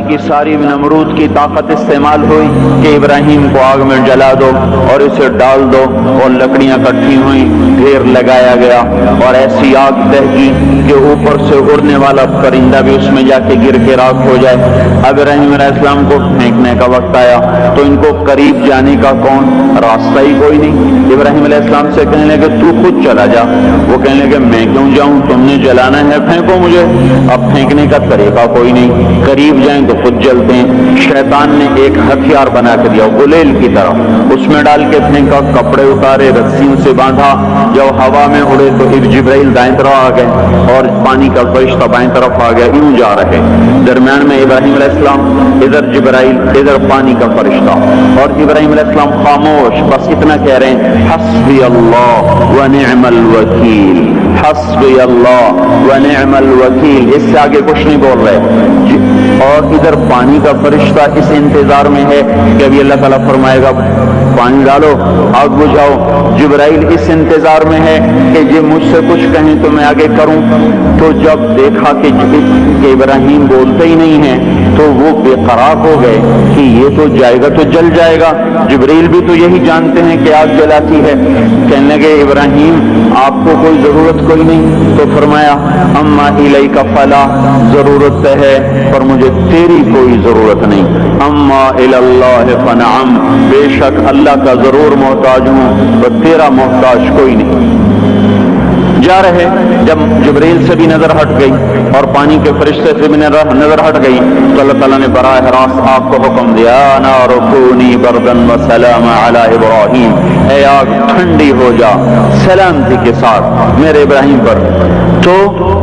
کی ساری نمرود کی طاقت استعمال ہوئی کہ ابراہیم کو آگ میں جلا دو اور اسے ڈال دو، اور لکڑیاں اکٹھی ہوئیں، ڈھیر لگایا گیا اور ایسی آگ دہی کہ اوپر سے اڑنے والا پرندہ بھی اس میں جا کے گر کے راکھ ہو جائے۔ اب ابراہیم علیہ السلام کو پھینکنے کا وقت آیا تو ان کو قریب جانے کا کون راستہ ہی کوئی نہیں۔ ابراہیم علیہ السلام سے کہنے لگے تو خود چلا جا، وہ کہنے لگے میں کیوں جاؤں، تم نے جلانا ہے پھینکو مجھے۔ اب پھینکنے کا طریقہ کوئی نہیں، قریب جائیں تو خود جلتے ہیں۔ شیطان نے ایک ہتھیار بنا کے دیا غلیل کی طرح، اس میں ڈال کے پھینکا، کپڑے اتارے، رسیوں سے باندھا، جب ہوا میں اڑے تو جبرائیل دائیں طرف آ گئے اور پانی کا فرشتہ بائیں طرف آ گیا، یوں جا رہے درمیان میں ابراہیم علیہ السلام، ادھر جبرائیل، ادھر پانی کا فرشتہ، اور ابراہیم علیہ السلام خاموش، بس اتنا کہہ رہے ہیں حسبی اللہ ونعم الوکیل، حسبی اللہ ونعم الوکیل، اس سے آگے کچھ نہیں بول رہے۔ اور ادھر پانی کا فرشتہ اس انتظار میں ہے کہ ابھی اللہ تعالیٰ فرمائے گا پانی ڈالو، آگ بجھاؤ۔ جبرائیل اس انتظار میں ہے کہ یہ مجھ سے کچھ کہیں تو میں آگے کروں۔ تو جب دیکھا کہ ابراہیم بولتے ہی نہیں ہیں تو وہ بے قرار ہو گئے کہ یہ تو جائے گا تو جل جائے گا، جبرائیل بھی تو یہی جانتے ہیں کہ آگ جلاتی ہے۔ کہنے لگے ابراہیم آپ کو کوئی ضرورت کوئی نہیں، تو فرمایا اما الیک فلا، ضرورت ہے پر مجھے تیری کوئی ضرورت نہیں، اما الی اللہ فنعم، بے شک اللہ کا ضرور محتاج ہوں پر تیرا محتاج کوئی نہیں۔ جا رہے، جب جبرائیل سے بھی نظر ہٹ گئی اور پانی کے فرشتے سے بھی نظر ہٹ گئی تو اللہ تعالیٰ نے براہ راست آگ کو حکم دیا نار کونی بردن وسلام علی ابراہیم، اے آگ ٹھنڈی ہو جا سلامتی کے ساتھ میرے ابراہیم پر۔ تو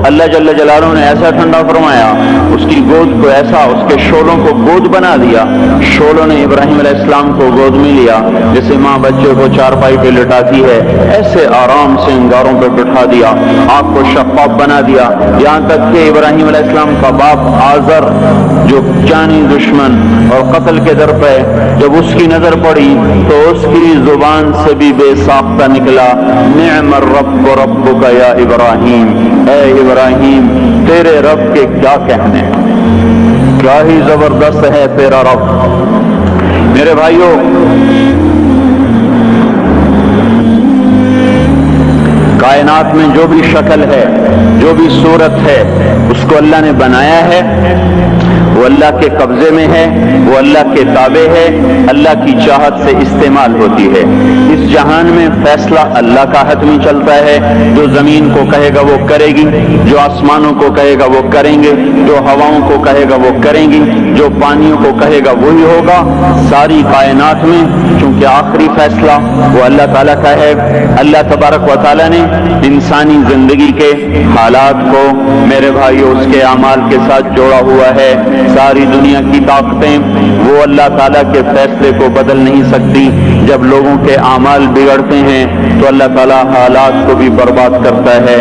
اللہ جل جلالہ نے ایسا ٹھنڈا فرمایا، اس کی گود کو ایسا، اس کے شولوں کو گود بنا دیا، شولوں نے ابراہیم علیہ السلام کو گود میں لیا، جیسے ماں بچے کو چارپائی پہ لٹاتی ہے ایسے آرام سے انگاروں پہ بٹھا دیا، آگ کو شفاف بنا دیا، یہاں تک کہ ابراہیم علیہ السلام کا باپ آزر جو جانی دشمن اور قتل کے در پہ، جب اس کی نظر پڑی تو اس کی زبان سے بھی بے ساختہ نکلا نعم الرب ربک یا ابراہیم، اے ابراہیم تیرے رب کے کیا کہنے، کیا ہی زبردست ہے تیرا رب۔ میرے بھائیوں، کائنات میں جو بھی شکل ہے، جو بھی صورت ہے، اس کو اللہ نے بنایا ہے، وہ اللہ کے قبضے میں ہے، وہ اللہ کے تابع ہے، اللہ کی چاہت سے استعمال ہوتی ہے۔ اس جہان میں فیصلہ اللہ کا حتمی چلتا ہے، جو زمین کو کہے گا وہ کرے گی، جو آسمانوں کو کہے گا وہ کریں گے، جو ہواؤں کو کہے گا وہ کریں گی، جو پانیوں کو کہے گا وہی ہوگا۔ ساری کائنات میں چونکہ آخری فیصلہ وہ اللہ تعالیٰ کا ہے، اللہ تبارک و تعالیٰ نے انسانی زندگی کے حالات کو میرے بھائیو اس کے اعمال کے ساتھ جوڑا ہوا ہے۔ ساری دنیا کی طاقتیں وہ اللہ تعالیٰ کے فیصلے کو بدل نہیں سکتی۔ جب لوگوں کے اعمال بگڑتے ہیں تو اللہ تعالیٰ حالات کو بھی برباد کرتا ہے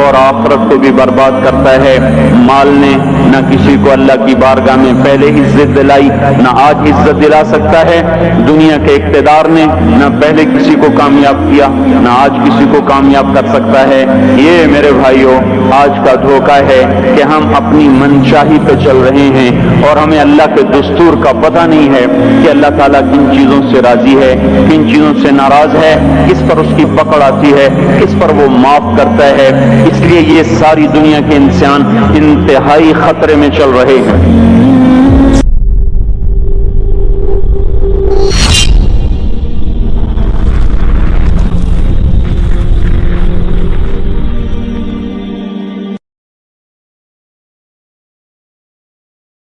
اور آخرت کو بھی برباد کرتا ہے۔ مال نے نہ کسی کو اللہ کی بارگاہ میں پہلے عزت دلائی، نہ آج عزت دلا سکتا ہے۔ دنیا کے اقتدار نے نہ پہلے کسی کو کامیاب کیا، نہ آج کسی کو کامیاب کر سکتا ہے۔ یہ میرے بھائیوں آج کا دھوکہ ہے کہ ہم اپنی منشاہی پہ چل رہے ہیں اور ہمیں اللہ کے دستور کا پتہ نہیں ہے کہ اللہ تعالیٰ کن چیزوں سے راضی ہے، کن چیزوں سے ناراض ہے، کس پر اس کی پکڑ آتی ہے، کس پر وہ معاف کرتا ہے۔ اس لیے یہ ساری دنیا کے انسان انتہائی خطرے میں چل رہے ہیں۔